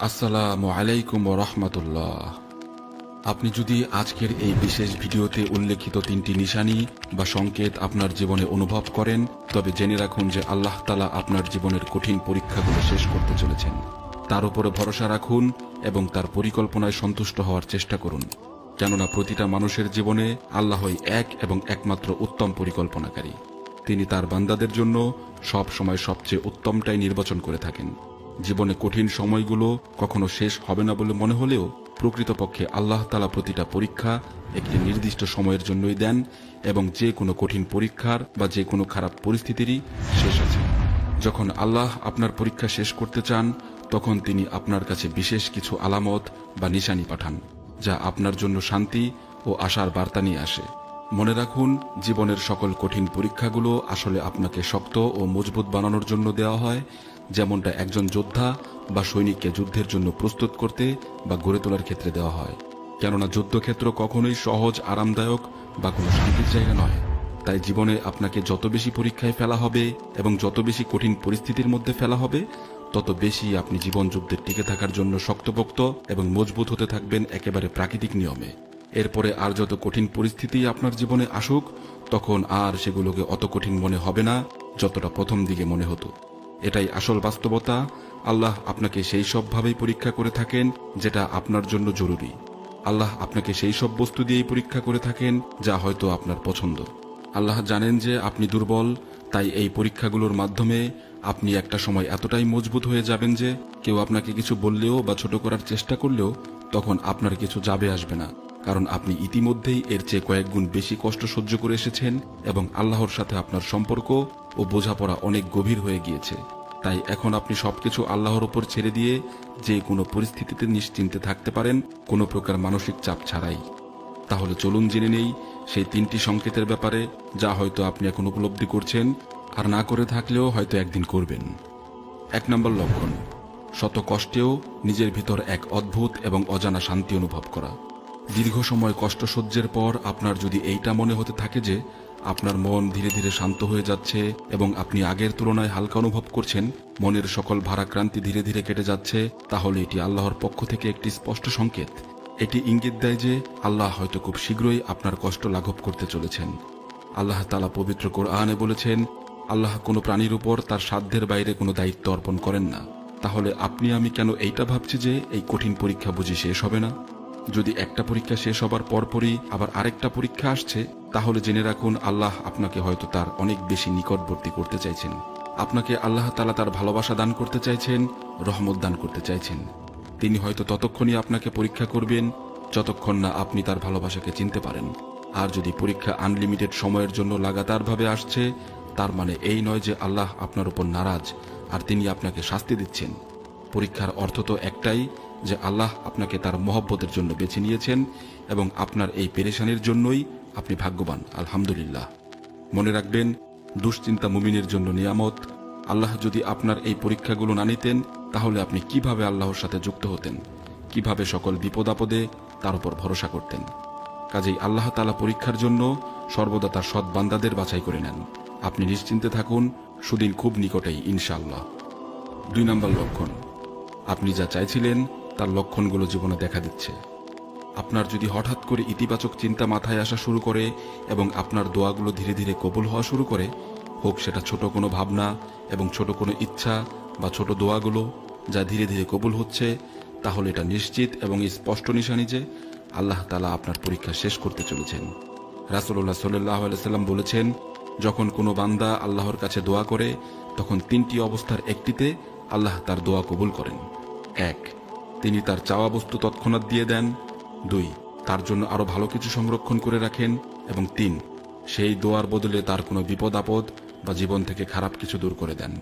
আসসালামু আলাইকুম ওয়া রাহমাতুল্লাহ। আপনি যদি আজকের এই বিশেষ ভিডিওতে উল্লেখিত 3টি নিশানি বা সংকেত আপনার জীবনে অনুভব করেন, তবে জেনে রাখুন যে আল্লাহ তাআলা আপনার জীবনের কঠিন পরীক্ষাগুলো শেষ করতে চলেছেন। তার উপরে ভরসা রাখুন এবং তার পরিকল্পনায় সন্তুষ্ট হওয়ার চেষ্টা করুন, কেননা প্রতিটা মানুষের জীবনে আল্লাহই এক এবং একমাত্র উত্তম পরিকল্পনাকারী। তিনি তার বান্দাদের জন্য সব সময় সবচেয়ে উত্তমটাই নির্বাচন করে থাকেন। জীবনে কঠিন সময়গুলো কখনো শেষ হবে না বলে মনে হলেও প্রকৃতপক্ষে আল্লাহ তাআলা প্রতিটা পরীক্ষা একটি নির্দিষ্ট সময়ের জন্যই দেন, এবং যে কোনো কঠিন পরীক্ষার বা যে কোনো খারাপ পরিস্থিতিরই শেষ আছে। যখন আল্লাহ আপনার পরীক্ষা শেষ করতে চান, তখন তিনি আপনার কাছে বিশেষ কিছু আলামত বা নিশানি পাঠান, যা আপনার জন্য শান্তি ও আশার বার্তা নিয়ে আসে। মনে রাখুন, জীবনের সকল কঠিন পরীক্ষাগুলো আসলে আপনাকে শক্ত ও মজবুত বানানোর জন্য দেওয়া হয়, যেমনটা একজন যোদ্ধা বা সৈনিককে যুদ্ধের জন্য প্রস্তুত করতে বা গড়ে তোলার ক্ষেত্রে দেওয়া হয়। কেননা যুদ্ধক্ষেত্র কখনোই সহজ, আরামদায়ক বা কোনো শান্তির জায়গা নয়। তাই জীবনে আপনাকে যত বেশি পরীক্ষায় ফেলা হবে এবং যত বেশি কঠিন পরিস্থিতির মধ্যে ফেলা হবে, তত বেশি আপনি জীবন যুদ্ধে টিকে থাকার জন্য শক্তপোক্ত এবং মজবুত হতে থাকবেন একেবারে প্রাকৃতিক নিয়মে। এরপরে আর যত কঠিন পরিস্থিতি আপনার জীবনে আসুক, তখন আর সেগুলোকে অত কঠিন মনে হবে না যতটা প্রথম দিকে মনে হতো। এটাই আসল বাস্তবতা। আল্লাহ আপনাকে সেই সবভাবেই পরীক্ষা করে থাকেন যেটা আপনার জন্য জরুরি। আল্লাহ আপনাকে সেই সব বস্তু দিয়েই পরীক্ষা করে থাকেন যা হয়তো আপনার পছন্দ। আল্লাহ জানেন যে আপনি দুর্বল, তাই এই পরীক্ষাগুলোর মাধ্যমে আপনি একটা সময় এতটাই মজবুত হয়ে যাবেন যে কেউ আপনাকে কিছু বললেও বা ছোট করার চেষ্টা করলেও তখন আপনার কিছু যাবে আসবে না, কারণ আপনি ইতিমধ্যেই এর চেয়ে কয়েক গুণ বেশি কষ্ট সহ্য করে এসেছেন এবং আল্লাহর সাথে আপনার সম্পর্ক ও বোঝাপড়া অনেক গভীর হয়ে গিয়েছে। তাই এখন আপনি সবকিছু আল্লাহর উপর ছেড়ে দিয়ে যে কোনো পরিস্থিতিতে নিশ্চিন্তে থাকতে পারেন, কোনো প্রকার মানসিক চাপ ছাড়াই। তাহলে চলুন জেনে নেই সেই 3টি সংকেতের ব্যাপারে, যা হয়তো আপনি এখন উপলব্ধি করছেন, আর না করে থাকলেও হয়তো একদিন করবেন। 1 নম্বর লক্ষণ, শত কষ্টেও নিজের ভিতর এক অদ্ভুত এবং অজানা শান্তি অনুভব করা। দীর্ঘ সময় কষ্ট সহ্যের পর আপনার যদি এইটা মনে হতে থাকে যে আপনার মন ধীরে ধীরে শান্ত হয়ে যাচ্ছে এবং আপনি আগের তুলনায় হালকা অনুভব করছেন, মনের সকল ভারাক্রান্তি ধীরে ধীরে কেটে যাচ্ছে, তাহলে এটি আল্লাহর পক্ষ থেকে একটি স্পষ্ট সংকেত। এটি ইঙ্গিত দেয় যে আল্লাহ হয়তো খুব শীঘ্রই আপনার কষ্ট লাঘব করতে চলেছেন। আল্লাহ তাআলা পবিত্র কোরআনে বলেছেন, আল্লাহ কোনো প্রাণীর উপর তার সাধ্যের বাইরে কোনো দায়িত্ব অর্পণ করেন না। তাহলে আপনি আমি কেন এইটা ভাবছি যে এই কঠিন পরীক্ষা বুঝি শেষ হবে না? যদি একটা পরীক্ষা শেষ হবার পরপরই আবার আরেকটা পরীক্ষা আসছে, তাহলে জেনে রাখুন আল্লাহ আপনাকে হয়তো তার অনেক বেশি নিকটবর্তী করতে চাইছেন। আপনাকে আল্লাহ তাআলা তার ভালোবাসা দান করতে চাইছেন, রহমত দান করতে চাইছেন। তিনি হয়তো ততক্ষণই আপনাকে পরীক্ষা করবেন যতক্ষণ না আপনি তার ভালোবাসাকে চিনতে পারেন। আর যদি পরীক্ষা আনলিমিটেড সময়ের জন্য লাগাতারভাবে আসছে, তার মানে এই নয় যে আল্লাহ আপনার উপর নারাজ আর তিনি আপনাকে শাস্তি দিচ্ছেন। পরীক্ষার অর্থ তো একটাই, যে আল্লাহ আপনাকে তার মহব্বতের জন্য বেছে নিয়েছেন এবং আপনার এই পেরেশানির জন্যই আপনি ভাগ্যবান। আলহামদুলিল্লাহ। মনে রাখবেন, দুশ্চিন্তা মুমিনের জন্য নিয়ামত। আল্লাহ যদি আপনার এই পরীক্ষাগুলো না নিতেন, তাহলে আপনি কিভাবে আল্লাহর সাথে যুক্ত হতেন, কিভাবে সকল বিপদ আপদে তার উপর ভরসা করতেন? কাজেই আল্লাহ তাআলা পরীক্ষার জন্য সর্বদা তার সৎ বান্দাদের বাছাই করে নেন। আপনি নিশ্চিন্তে থাকুন, সুদিন খুব নিকটেই ইনশাআল্লাহ। 2 নম্বর লক্ষণ, আপনি যা চাইছিলেন তার লক্ষণগুলো জীবনে দেখা দিচ্ছে। আপনার যদি হঠাৎ করে ইতিবাচক চিন্তা মাথায় আসা শুরু করে এবং আপনার দোয়াগুলো ধীরে ধীরে কবুল হওয়া শুরু করে, হোক সেটা ছোট কোনো ভাবনা এবং ছোট কোনো ইচ্ছা বা ছোট দোয়াগুলো যা ধীরে ধীরে কবুল হচ্ছে, তাহলে এটা নিশ্চিত এবং স্পষ্ট নিশানি যে আল্লাহ তাআলা আপনার পরীক্ষা শেষ করতে চলেছেন। রাসূলুল্লাহ সাল্লাল্লাহু আলাইহি ওয়াসাল্লাম বলেছেন, যখন কোনো বান্দা আল্লাহর কাছে দোয়া করে, তখন 3টি অবস্থার একটিতে আল্লাহ তার দোয়া কবুল করেন। 1, তিনি তার চাওয়া বস্তু তৎক্ষণাৎ দিয়ে দেন। 2, তার জন্য আরো ভালো কিছু সংরক্ষণ করে রাখেন। এবং 3, সেই দোয়ার বদলে তার কোনো বিপদ আপদ বা জীবন থেকে খারাপ কিছু দূর করে দেন।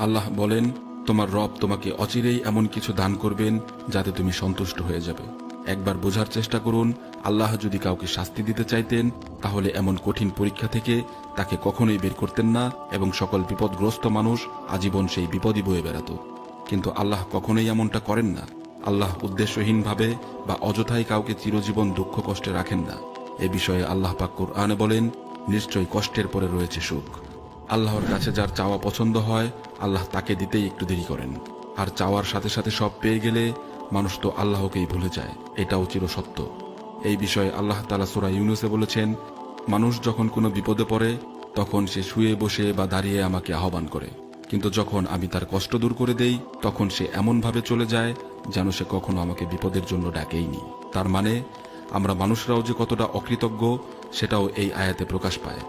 আল্লাহ বলেন, তোমার রব তোমাকে অচিরেই এমন কিছু দান করবেন যাতে তুমি সন্তুষ্ট হয়ে যাবে। একবার বোঝার চেষ্টা করুন, আল্লাহ যদি কাউকে শাস্তি দিতে চাইতেন, তাহলে এমন কঠিন পরীক্ষা থেকে তাকে কখনোই বের করতেন না এবং সকল বিপদগ্রস্ত মানুষ আজীবন সেই বিপদই বয়ে বেড়াত। কিন্তু আল্লাহ কখনোই এমনটা করেন না। আল্লাহ উদ্দেশ্যহীনভাবে বা অযথাই কাউকে চিরজীবন দুঃখ কষ্টে রাখেন না। এ বিষয়ে আল্লাহ পাক কুরআনে বলেন, নিশ্চয়ই কষ্টের পরে রয়েছে সুখ। আল্লাহর কাছে যার চাওয়া পছন্দ হয়, আল্লাহ তাকে দিতেই একটু দেরি করেন। আর চাওয়ার সাথে সাথে সব পেয়ে গেলে মানুষ তো আল্লাহকেই ভুলে যায়, এটাও চিরসত্য। এই বিষয়ে আল্লাহ তাআলা সূরা ইউনূসে বলেছেন, মানুষ যখন কোনো বিপদে পড়ে তখন সে শুয়ে বসে বা দাঁড়িয়ে আমাকে আহ্বান করে, কিন্তু যখন আমি তার কষ্ট দূর করে দেই তখন সে এমনভাবে চলে যায় যেন সে কখনো আমাকে বিপদের জন্য ডাকেইনি। তার মানে আমরা মানুষরাও যে কতটা অকৃতজ্ঞ সেটাও এই আয়াতে প্রকাশ পায়।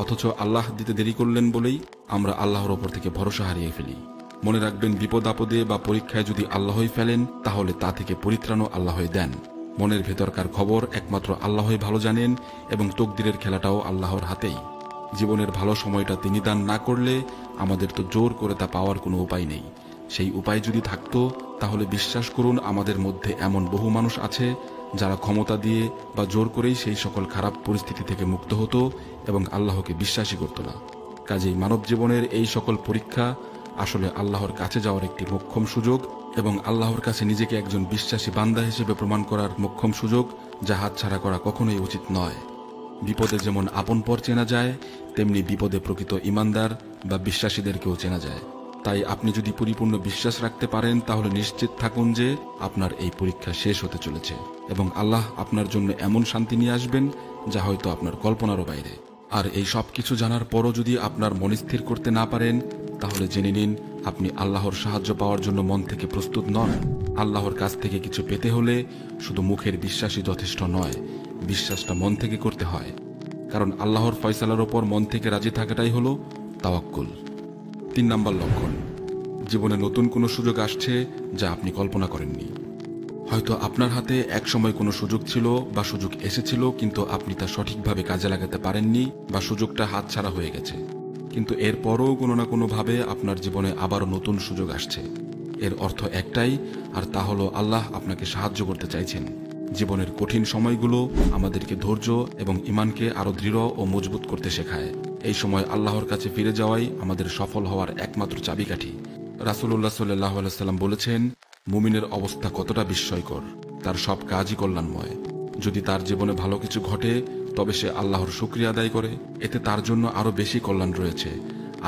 অথচ আল্লাহ দিতে দেরি করলেন বলেই আমরা আল্লাহর ওপর থেকে ভরসা হারিয়ে ফেলি। মনে রাখবেন, বিপদ আপদে বা পরীক্ষায় যদি আল্লাহই ফেলেন তাহলে তা থেকে পরিত্রাণও আল্লাহই দেন। মনের ভেতরকার খবর একমাত্র আল্লাহই ভালো জানেন এবং তকদিরের খেলাটাও আল্লাহর হাতেই। জীবনের ভালো সময়টা তিনি দান না করলে আমাদের তো জোর করে তা পাওয়ার কোনো উপায় নেই। সেই উপায় যদি থাকতো তাহলে বিশ্বাস করুন আমাদের মধ্যে এমন বহু মানুষ আছে যারা ক্ষমতা দিয়ে বা জোর করেই সেই সকল খারাপ পরিস্থিতি থেকে মুক্ত হতো এবং আল্লাহকে বিশ্বাসই করত না। কাজেই মানব জীবনের এই সকল পরীক্ষা আসলে আল্লাহর কাছে যাওয়ার একটি মোক্ষম সুযোগ এবং আল্লাহর কাছে নিজেকে একজন বিশ্বাসী বান্দা হিসেবে প্রমাণ করার মোক্ষম সুযোগ, যা হাতছাড়া করা কখনোই উচিত নয়। বিপদে যেমন আপন পর চেনা যায়, তেমনি বিপদে প্রকৃত ইমানদার বা বিশ্বাসীদেরকেও চেনা যায়। তাই আপনি যদি পরিপূর্ণ বিশ্বাস রাখতে পারেন তাহলে নিশ্চিত থাকুন যে আপনার এই পরীক্ষা শেষ হতে চলেছে এবং আল্লাহ আপনার জন্য এমন শান্তি নিয়ে আসবেন যা হয়তো আপনার কল্পনারও বাইরে। আর এই সব কিছু জানার পরও যদি আপনার মন স্থির করতে না পারেন তাহলে জেনে নিন আপনি আল্লাহর সাহায্য পাওয়ার জন্য মন থেকে প্রস্তুত নন। আল্লাহর কাছ থেকে কিছু পেতে হলে শুধু মুখের বিশ্বাসই যথেষ্ট নয়, বিশ্বাসটা মন থেকে করতে হয়। কারণ আল্লাহর ফয়সালার ওপর মন থেকে রাজি থাকাটাই হলো তাওয়াক্কুল। 3 নম্বর লক্ষণ, জীবনে নতুন কোনো সুযোগ আসছে যা আপনি কল্পনা করেননি। হয়তো আপনার হাতে একসময় কোনো সুযোগ ছিল বা সুযোগ এসেছিল, কিন্তু আপনি তা সঠিকভাবে কাজে লাগাতে পারেননি বা সুযোগটা হাতছাড়া হয়ে গেছে। কিন্তু এরপরও কোনো না কোনোভাবে আপনার জীবনে আবারও নতুন সুযোগ আসছে। এর অর্থ একটাই, আর তা হলো আল্লাহ আপনাকে সাহায্য করতে চাইছেন। জীবনের কঠিন সময়গুলো আমাদেরকে ধৈর্য এবং ঈমানকে আরো দৃঢ় ও মজবুত করতে শেখায়। এই সময় আল্লাহর কাছে ফিরে যাওয়াই আমাদের সফল হওয়ার একমাত্র চাবিকাঠি। রাসূলুল্লাহ সাল্লাল্লাহু আলাইহি ওয়াসাল্লাম বলেছেন, মুমিনের অবস্থা কতটা বিস্ময়কর, তার সব কাজই কল্যাণময়। যদি তার জীবনে ভালো কিছু ঘটে তবে সে আল্লাহর শুকরিয়া আদায় করে, এতে তার জন্য আরো বেশি কল্যাণ রয়েছে।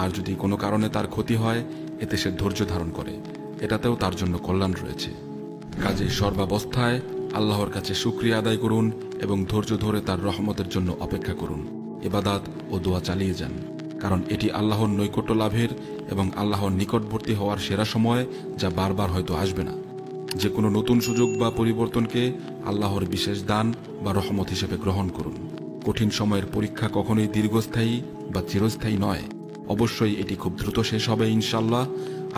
আর যদি কোনো কারণে তার ক্ষতি হয় এতে সে ধৈর্য ধারণ করে, এটাতেও তার জন্য কল্যাণ রয়েছে। কাজেই সর্বাবস্থায় আল্লাহর কাছে শুকরিয়া আদায় করুন এবং ধৈর্য ধরে তার রহমতের জন্য অপেক্ষা করুন। ইবাদত ও দোয়া চালিয়ে যান, কারণ এটি আল্লাহর নৈকট্য লাভের এবং আল্লাহর নিকটবর্তী হওয়ার সেরা সময়, যা বারবার হয়তো আসবে না। যে কোনো নতুন সুযোগ বা পরিবর্তনকে আল্লাহর বিশেষ দান বা রহমত হিসেবে গ্রহণ করুন। কঠিন সময়ের পরীক্ষা কখনোই দীর্ঘস্থায়ী বা চিরস্থায়ী নয়, অবশ্যই এটি খুব দ্রুত শেষ হবে ইনশাআল্লাহ।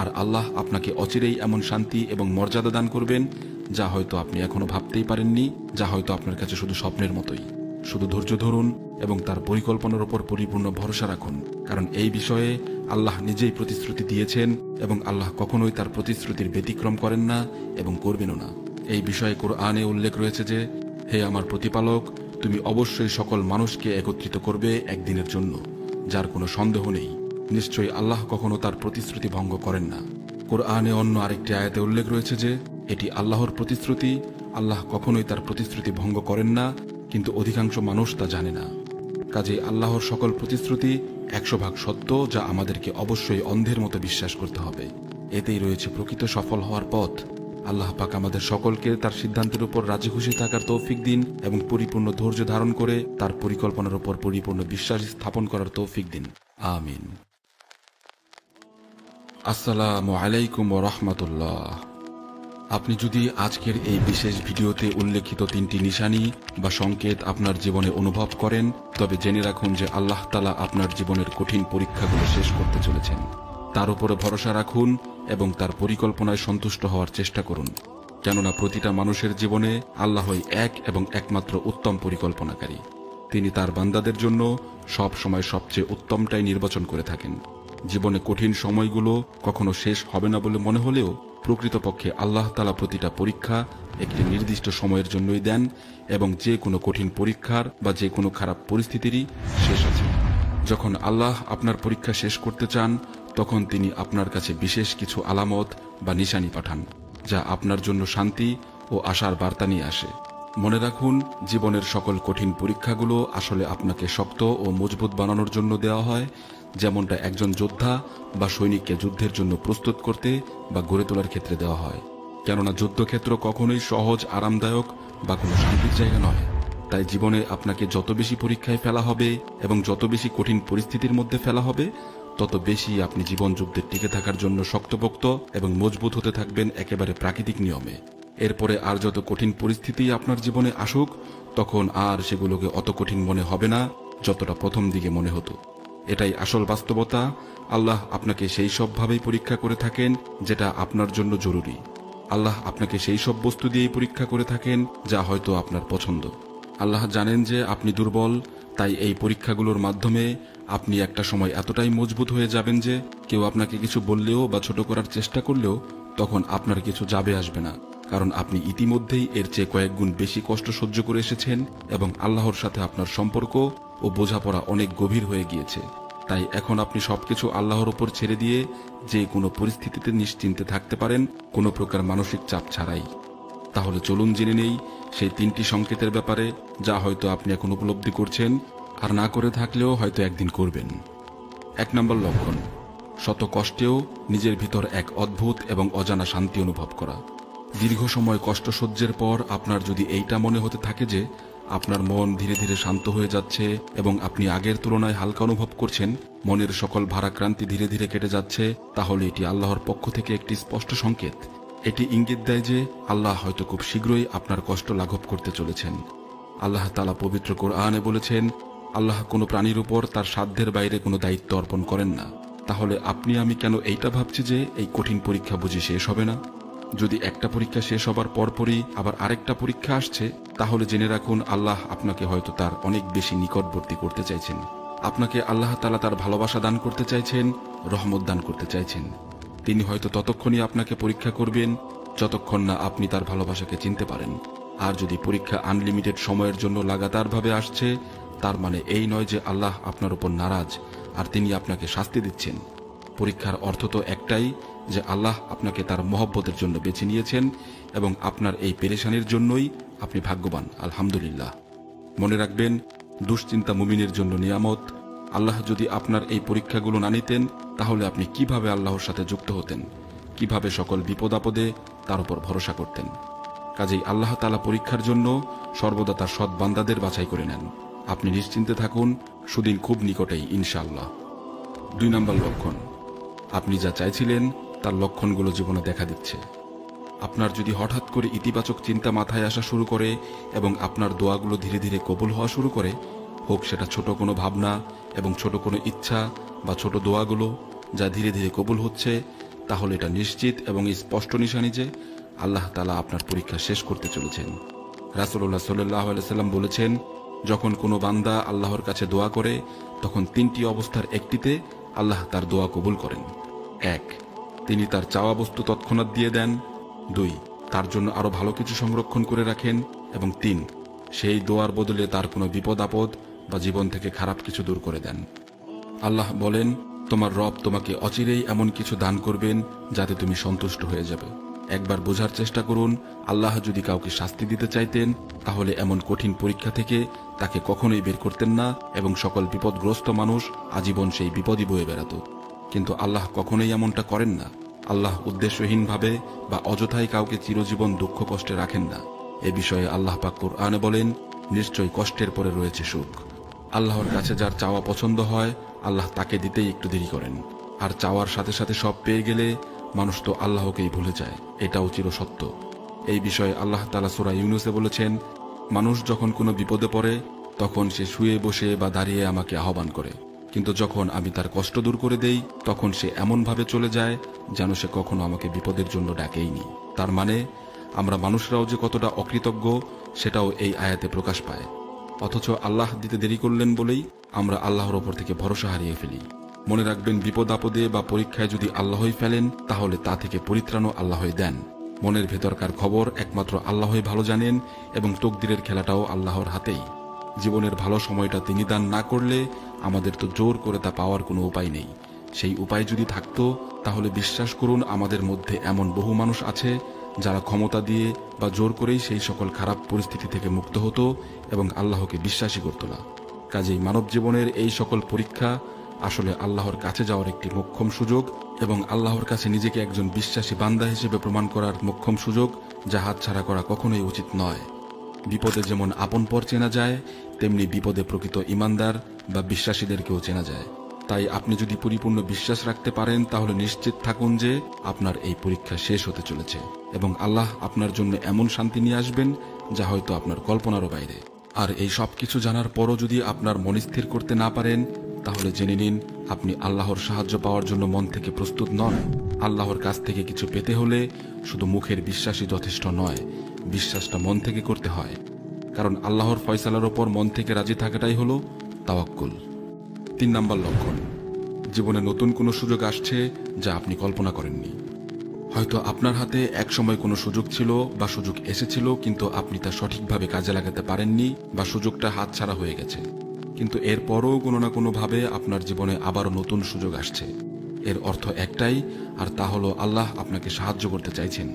আর আল্লাহ আপনাকে অচিরেই এমন শান্তি এবং মর্যাদা দান করবেন যা হয়তো আপনি এখনো ভাবতেই পারেননি, যা হয়তো আপনার কাছে শুধু স্বপ্নের মতোই। শুধু ধৈর্য ধরুন এবং তার পরিকল্পনার উপর পরিপূর্ণ ভরসা রাখুন, কারণ এই বিষয়ে আল্লাহ নিজেই প্রতিশ্রুতি দিয়েছেন এবং আল্লাহ কখনোই তার প্রতিশ্রুতির ব্যতিক্রম করেন না এবং করবেনও না। এই বিষয়ে কোরআনে উল্লেখ রয়েছে যে, হে আমার প্রতিপালক, তুমি অবশ্যই সকল মানুষকে একত্রিত করবে একদিনের জন্য, যার কোনো সন্দেহ নেই। নিশ্চয়ই আল্লাহ কখনো তার প্রতিশ্রুতি ভঙ্গ করেন না। কোরআনে অন্য আরেকটি আয়াতে উল্লেখ রয়েছে যে, এটি আল্লাহর প্রতিশ্রুতি, আল্লাহ কখনোই তার প্রতিশ্রুতি ভঙ্গ করেন না, কিন্তু অধিকাংশ মানুষ তা জানে না। কাজেই আল্লাহর সকল প্রতিশ্রুতি 100% সত্য, যা আমাদেরকে অবশ্যই অন্ধের মতো বিশ্বাস করতে হবে। এতেই রয়েছে প্রকৃত সফল হওয়ার পথ। আল্লাহ পাক আমাদের সকলকে তার সিদ্ধান্তের উপর রাজি খুশি থাকার তৌফিক দিন এবং পরিপূর্ণ ধৈর্য ধারণ করে তার পরিকল্পনার উপর পরিপূর্ণ বিশ্বাস স্থাপন করার তৌফিক দিন। আমিন। আসসালামু আলাইকুম ওয়া রাহমাতুল্লাহ। আপনি যদি আজকের এই বিশেষ ভিডিওতে উল্লেখিত 3টি নিশানি বা সংকেত আপনার জীবনে অনুভব করেন, তবে জেনে রাখুন যে আল্লাহ তাআলা আপনার জীবনের কঠিন পরীক্ষাগুলো শেষ করতে চলেছেন। তার উপরে ভরসা রাখুন এবং তার পরিকল্পনায় সন্তুষ্ট হওয়ার চেষ্টা করুন, কেননা প্রতিটা মানুষের জীবনে আল্লাহই এক এবং একমাত্র উত্তম পরিকল্পনাকারী। তিনি তার বান্দাদের জন্য সব সময় সবচেয়ে উত্তমটাই নির্বাচন করে থাকেন। জীবনে কঠিন সময়গুলো কখনো শেষ হবে না বলে মনে হলেও প্রকৃতপক্ষে আল্লাহ তাআলা প্রতিটা পরীক্ষা একটি নির্দিষ্ট সময়ের জন্যই দেন এবং যে কোনো কঠিন পরীক্ষার বা যে কোনো খারাপ পরিস্থিতিরই শেষ আছে। যখন আল্লাহ আপনার পরীক্ষা শেষ করতে চান তখন তিনি আপনার কাছে বিশেষ কিছু আলামত বা নিশানি পাঠান, যা আপনার জন্য শান্তি ও আশার বার্তা নিয়ে আসে। মনে রাখুন, জীবনের সকল কঠিন পরীক্ষাগুলো আসলে আপনাকে শক্ত ও মজবুত বানানোর জন্য দেওয়া হয়, যেমনটা একজন যোদ্ধা বা সৈনিককে যুদ্ধের জন্য প্রস্তুত করতে বা গড়ে তোলার ক্ষেত্রে দেওয়া হয়। কেননা যুদ্ধক্ষেত্র কখনোই সহজ, আরামদায়ক বা কোনো শান্তির জায়গা নয়। তাই জীবনে আপনাকে যত বেশি পরীক্ষায় ফেলা হবে এবং যত বেশি কঠিন পরিস্থিতির মধ্যে ফেলা হবে, তত বেশি আপনি জীবন যুদ্ধে টিকে থাকার জন্য শক্তপোক্ত এবং মজবুত হতে থাকবেন একেবারে প্রাকৃতিক নিয়মে। এরপরে আর যত কঠিন পরিস্থিতি আপনার জীবনে আসুক, তখন আর সেগুলোকে অত কঠিন মনে হবে না যতটা প্রথম দিকে মনে হতো। এটাই আসল বাস্তবতা। আল্লাহ আপনাকে সেই সবভাবেই পরীক্ষা করে থাকেন যেটা আপনার জন্য জরুরি। আল্লাহ আপনাকে সেই সব বস্তু দিয়েই পরীক্ষা করে থাকেন যা হয়তো আপনার পছন্দ। আল্লাহ জানেন যে আপনি দুর্বল, তাই এই পরীক্ষাগুলোর মাধ্যমে আপনি একটা সময় এতটাই মজবুত হয়ে যাবেন যে কেউ আপনাকে কিছু বললেও বা ছোট করার চেষ্টা করলেও তখন আপনার কিছু যাবে আসবে না, কারণ আপনি ইতিমধ্যেই এর চেয়ে কয়েক গুণ বেশি কষ্ট সহ্য করে এসেছেন এবং আল্লাহর সাথে আপনার সম্পর্ক ও বোঝাপড়া অনেক গভীর হয়ে গিয়েছে। তাই এখন আপনি সবকিছু আল্লাহর উপর ছেড়ে দিয়ে যে কোনো পরিস্থিতিতে নিশ্চিন্তে থাকতে পারেন, কোনো প্রকার মানসিক চাপ ছাড়াই। তাহলে চলুন জেনে নেই সেই 3টি সংকেতের ব্যাপারে, যা হয়তো আপনি এখন উপলব্ধি করছেন আর না করে থাকলেও হয়তো একদিন করবেন। 1 নম্বর লক্ষণ, শত কষ্টেও নিজের ভিতর এক অদ্ভুত এবং অজানা শান্তি অনুভব করা। দীর্ঘ সময় কষ্ট সহ্যের পর আপনার যদি এইটা মনে হতে থাকে যে আপনার মন ধীরে ধীরে শান্ত হয়ে যাচ্ছে এবং আপনি আগের তুলনায় হালকা অনুভব করছেন, মনের সকল ভারাক্রান্তি ধীরে ধীরে কেটে যাচ্ছে, তাহলে এটি আল্লাহর পক্ষ থেকে একটি স্পষ্ট সংকেত। এটি ইঙ্গিত দেয় যে আল্লাহ হয়তো খুব শীঘ্রই আপনার কষ্ট লাঘব করতে চলেছেন। আল্লাহ তাআলা পবিত্র কোরআনে বলেছেন, আল্লাহ কোনো প্রাণীর উপর তার সাধ্যের বাইরে কোনো দায়িত্ব অর্পণ করেন না। তাহলে আপনি আমি কেন এইটা ভাবছি যে এই কঠিন পরীক্ষা বুঝি শেষ হবে না? যদি একটা পরীক্ষা শেষ হবার পরপরই আবার আরেকটা পরীক্ষা আসছে, তাহলে জেনে রাখুন আল্লাহ আপনাকে হয়তো তার অনেক বেশি নিকটবর্তী করতে চাইছেন। আপনাকে আল্লাহ তাআলা তার ভালোবাসা দান করতে চাইছেন, রহমত দান করতে চাইছেন। তিনি হয়তো ততক্ষণই আপনাকে পরীক্ষা করবেন যতক্ষণ না আপনি তার ভালোবাসাকে চিনতে পারেন। আর যদি পরীক্ষা আনলিমিটেড সময়ের জন্য লাগাতারভাবে আসছে, তার মানে এই নয় যে আল্লাহ আপনার উপর নারাজ আর তিনি আপনাকে শাস্তি দিচ্ছেন। পরীক্ষার অর্থ তো একটাই, যে আল্লাহ আপনাকে তার মহব্বতের জন্য বেছে নিয়েছেন এবং আপনার এই পেরেশানির জন্যই আপনি ভাগ্যবান। আলহামদুলিল্লাহ। মনে রাখবেন, দুশ্চিন্তা মুমিনের জন্য নিয়ামত। আল্লাহ যদি আপনার এই পরীক্ষাগুলো না নিতেন, তাহলে আপনি কিভাবে আল্লাহর সাথে যুক্ত হতেন, কিভাবে সকল বিপদ আপদে তার উপর ভরসা করতেন? কাজেই আল্লাহ তাআলা পরীক্ষার জন্য সর্বদা তার সৎ বান্দাদের বাছাই করে নেন। আপনি নিশ্চিন্তে থাকুন, সুদিন খুব নিকটেই ইনশাআল্লাহ। 2 নম্বর লক্ষণ, আপনি যা চাইছিলেন তার লক্ষণগুলো জীবনে দেখা দিচ্ছে। আপনার যদি হঠাৎ করে ইতিবাচক চিন্তা মাথায় আসা শুরু করে এবং আপনার দোয়াগুলো ধীরে ধীরে কবুল হওয়া শুরু করে, হোক সেটা ছোট কোনো ভাবনা এবং ছোট কোনো ইচ্ছা বা ছোট দোয়াগুলো যা ধীরে ধীরে কবুল হচ্ছে, তাহলে এটা নিশ্চিত এবং স্পষ্ট নিশানি যে আল্লাহ তাআলা আপনার পরীক্ষা শেষ করতে চলেছেন। রাসূলুল্লাহ সাল্লাল্লাহু আলাইহি ওয়াসাল্লাম বলেছেন, যখন কোনো বান্দা আল্লাহর কাছে দোয়া করে, তখন 3টি অবস্থার একটিতে আল্লাহ তার দোয়া কবুল করেন। 1, তিনি তার চাওয়া বস্তু তৎক্ষণাৎ দিয়ে দেন। 2, তার জন্য আরো ভালো কিছু সংরক্ষণ করে রাখেন। এবং 3, সেই দোয়ার বদলে তার কোনো বিপদ আপদ বা জীবন থেকে খারাপ কিছু দূর করে দেন। আল্লাহ বলেন, তোমার রব তোমাকে অচিরেই এমন কিছু দান করবেন যাতে তুমি সন্তুষ্ট হয়ে যাবে। একবার বোঝার চেষ্টা করুন, আল্লাহ যদি কাউকে শাস্তি দিতে চাইতেন, তাহলে এমন কঠিন পরীক্ষা থেকে তাকে কখনোই বের করতেন না এবং সকল বিপদগ্রস্ত মানুষ আজীবন সেই বিপদই বয়ে বেড়াত। কিন্তু আল্লাহ কখনোই এমনটা করেন না। আল্লাহ উদ্দেশ্যহীনভাবে বা অযথাই কাউকে চিরজীবন দুঃখ কষ্টে রাখেন না। এ বিষয়ে আল্লাহ পাক কুরআনে বলেন, নিশ্চয়ই কষ্টের পরে রয়েছে সুখ। আল্লাহর কাছে যার চাওয়া পছন্দ হয়, আল্লাহ তাকে দিতেই একটু দেরি করেন। আর চাওয়ার সাথে সাথে সব পেয়ে গেলে মানুষ তো আল্লাহকেই ভুলে যায়, এটাও চিরসত্য। এই বিষয়ে আল্লাহ তাআলা সূরা ইউনূসে বলেছেন, মানুষ যখন কোনো বিপদে পড়ে, তখন সে শুয়ে বসে বা দাঁড়িয়ে আমাকে আহ্বান করে, কিন্তু যখন আমি তার কষ্ট দূর করে দেই, তখন সে এমনভাবে চলে যায় যেন সে কখনো আমাকে বিপদের জন্য ডাকেইনি। তার মানে আমরা মানুষরাও যে কতটা অকৃতজ্ঞ, সেটাও এই আয়াতে প্রকাশ পায়। অথচ আল্লাহ দিতে দেরি করলেন বলেই আমরা আল্লাহর ওপর থেকে ভরসা হারিয়ে ফেলি। মনে রাখবেন, বিপদ আপদে বা পরীক্ষায় যদি আল্লাহই ফেলেন, তাহলে তা থেকে পরিত্রাণও আল্লাহই দেন। মনের ভেতরকার খবর একমাত্র আল্লাহই ভালো জানেন এবং তকদিরের খেলাটাও আল্লাহর হাতেই। জীবনের ভালো সময়টা তিনি দান না করলে আমাদের তো জোর করে তা পাওয়ার কোনো উপায় নেই। সেই উপায় যদি থাকতো, তাহলে বিশ্বাস করুন আমাদের মধ্যে এমন বহু মানুষ আছে যারা ক্ষমতা দিয়ে বা জোর করেই সেই সকল খারাপ পরিস্থিতি থেকে মুক্ত হতো এবং আল্লাহকে বিশ্বাসই করত না। কাজেই মানব জীবনের এই সকল পরীক্ষা আসলে আল্লাহর কাছে যাওয়ার একটি মোক্ষম সুযোগ এবং আল্লাহর কাছে নিজেকে একজন বিশ্বাসী বান্দা হিসেবে প্রমাণ করার মোক্ষম সুযোগ, যা হাতছাড়া করা কখনোই উচিত নয়। বিপদে যেমন আপন পর চেনা যায়, তেমনি বিপদে প্রকৃত ইমানদার বা বিশ্বাসীদেরকেও চেনা যায়। তাই আপনি যদি পরিপূর্ণ বিশ্বাস রাখতে পারেন, তাহলে নিশ্চিত থাকুন যে আপনার এই পরীক্ষা শেষ হতে চলেছে এবং আল্লাহ আপনার জন্য এমন শান্তি নিয়ে আসবেন যা হয়তো আপনার কল্পনারও বাইরে। আর এই সব কিছু জানার পরও যদি আপনার মন স্থির করতে না পারেন, তাহলে জেনে নিন আপনি আল্লাহর সাহায্য পাওয়ার জন্য মন থেকে প্রস্তুত নন। আল্লাহর কাছ থেকে কিছু পেতে হলে শুধু মুখের বিশ্বাসই যথেষ্ট নয়, বিশ্বাসটা মন থেকে করতে হয়। কারণ আল্লাহর ফয়সালার ওপর মন থেকে রাজি থাকাটাই হলো তাওয়াক্কুল। 3 নম্বর লক্ষণ, জীবনে নতুন কোনো সুযোগ আসছে যা আপনি কল্পনা করেননি। হয়তো আপনার হাতে একসময় কোনো সুযোগ ছিল বা সুযোগ এসেছিল, কিন্তু আপনি তা সঠিকভাবে কাজে লাগাতে পারেননি বা সুযোগটা হাতছাড়া হয়ে গেছে। কিন্তু এরপরও কোনো না কোনোভাবে আপনার জীবনে আবারও নতুন সুযোগ আসছে। এর অর্থ একটাই, আর তা হলো আল্লাহ আপনাকে সাহায্য করতে চাইছেন।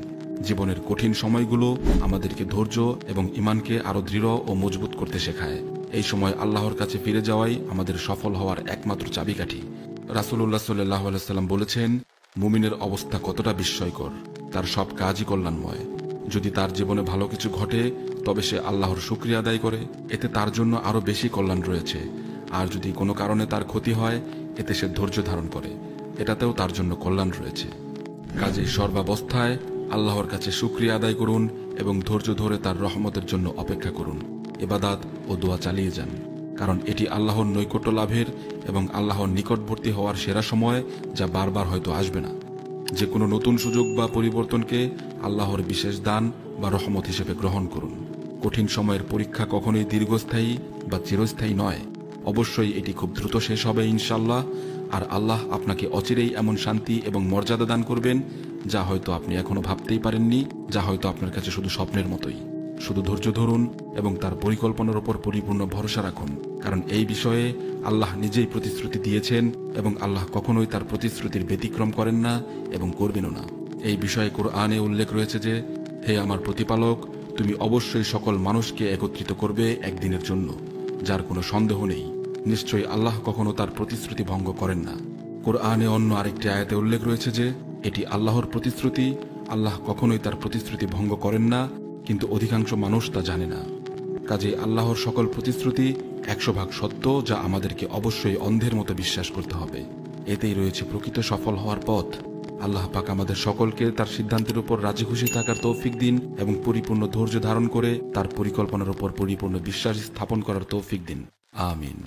জীবনের কঠিন সময়গুলো আমাদেরকে ধৈর্য এবং ঈমানকে আরো দৃঢ় ও মজবুত করতে শেখায়। এই সময় আল্লাহর কাছে ফিরে যাওয়াই আমাদের সফল হওয়ার একমাত্র চাবিকাঠি। রাসূলুল্লাহ সাল্লাল্লাহু আলাইহি ওয়াসাল্লাম বলেছেন, মুমিনের অবস্থা কতটা বিস্ময়কর, তার সব কাজই কল্যাণময়। যদি তার জীবনে ভালো কিছু ঘটে, তবে সে আল্লাহর শুকরিয়া আদায় করে, এতে তার জন্য আরো বেশি কল্যাণ রয়েছে। আর যদি কোনো কারণে তার ক্ষতি হয়, এতে সে ধৈর্য ধারণ করে, এটাতেও তার জন্য কল্যাণ রয়েছে। কাজেই সর্বাবস্থায় আল্লাহর কাছে শুকরিয়া আদায় করুন এবং ধৈর্য ধরে তার রহমতের জন্য অপেক্ষা করুন। ইবাদত ও দোয়া চালিয়ে যান, কারণ এটি আল্লাহর নৈকট্য লাভের এবং আল্লাহর নিকটবর্তী হওয়ার সেরা সময়, যা বারবার হয়তো আসবে না। যে কোনো নতুন সুযোগ বা পরিবর্তনকে আল্লাহর বিশেষ দান বা রহমত হিসেবে গ্রহণ করুন। কঠিন সময়ের পরীক্ষা কখনোই দীর্ঘস্থায়ী বা চিরস্থায়ী নয়। অবশ্যই এটি খুব দ্রুত শেষ হবে ইনশাআল্লাহ। আর আল্লাহ আপনাকে অচিরেই এমন শান্তি এবং মর্যাদা দান করবেন যা হয়তো আপনি এখনো ভাবতেই পারেননি, যা হয়তো আপনার কাছে শুধু স্বপ্নের মতোই। শুধু ধৈর্য ধরুন এবং তার পরিকল্পনার উপর পরিপূর্ণ ভরসা রাখুন, কারণ এই বিষয়ে আল্লাহ নিজেই প্রতিশ্রুতি দিয়েছেন এবং আল্লাহ কখনোই তার প্রতিশ্রুতির ব্যতিক্রম করেন না এবং করবেনও না। এই বিষয়ে কোরআনে উল্লেখ রয়েছে যে, হে আমার প্রতিপালক, তুমি অবশ্যই সকল মানুষকে একত্রিত করবে একদিনের জন্য, যার কোনো সন্দেহ নেই। নিশ্চয়ই আল্লাহ কখনো তার প্রতিশ্রুতি ভঙ্গ করেন না। কোরআনে অন্য আরেকটি আয়াতে উল্লেখ রয়েছে যে, এটি আল্লাহর প্রতিশ্রুতি, আল্লাহ কখনোই তার প্রতিশ্রুতি ভঙ্গ করেন না, কিন্তু অধিকাংশ মানুষ তা জানে না। কাজেই আল্লাহর সকল প্রতিশ্রুতি 100% সত্য, যা আমাদেরকে অবশ্যই অন্ধের মতো বিশ্বাস করতে হবে। এতেই রয়েছে প্রকৃত সফল হওয়ার পথ। আল্লাহ পাক আমাদের সকলকে তার সিদ্ধান্তের উপর রাজি খুশি থাকার তৌফিক দিন এবং পরিপূর্ণ ধৈর্য ধারণ করে তার পরিকল্পনার উপর পরিপূর্ণ বিশ্বাস স্থাপন করার তৌফিক দিন। আমিন।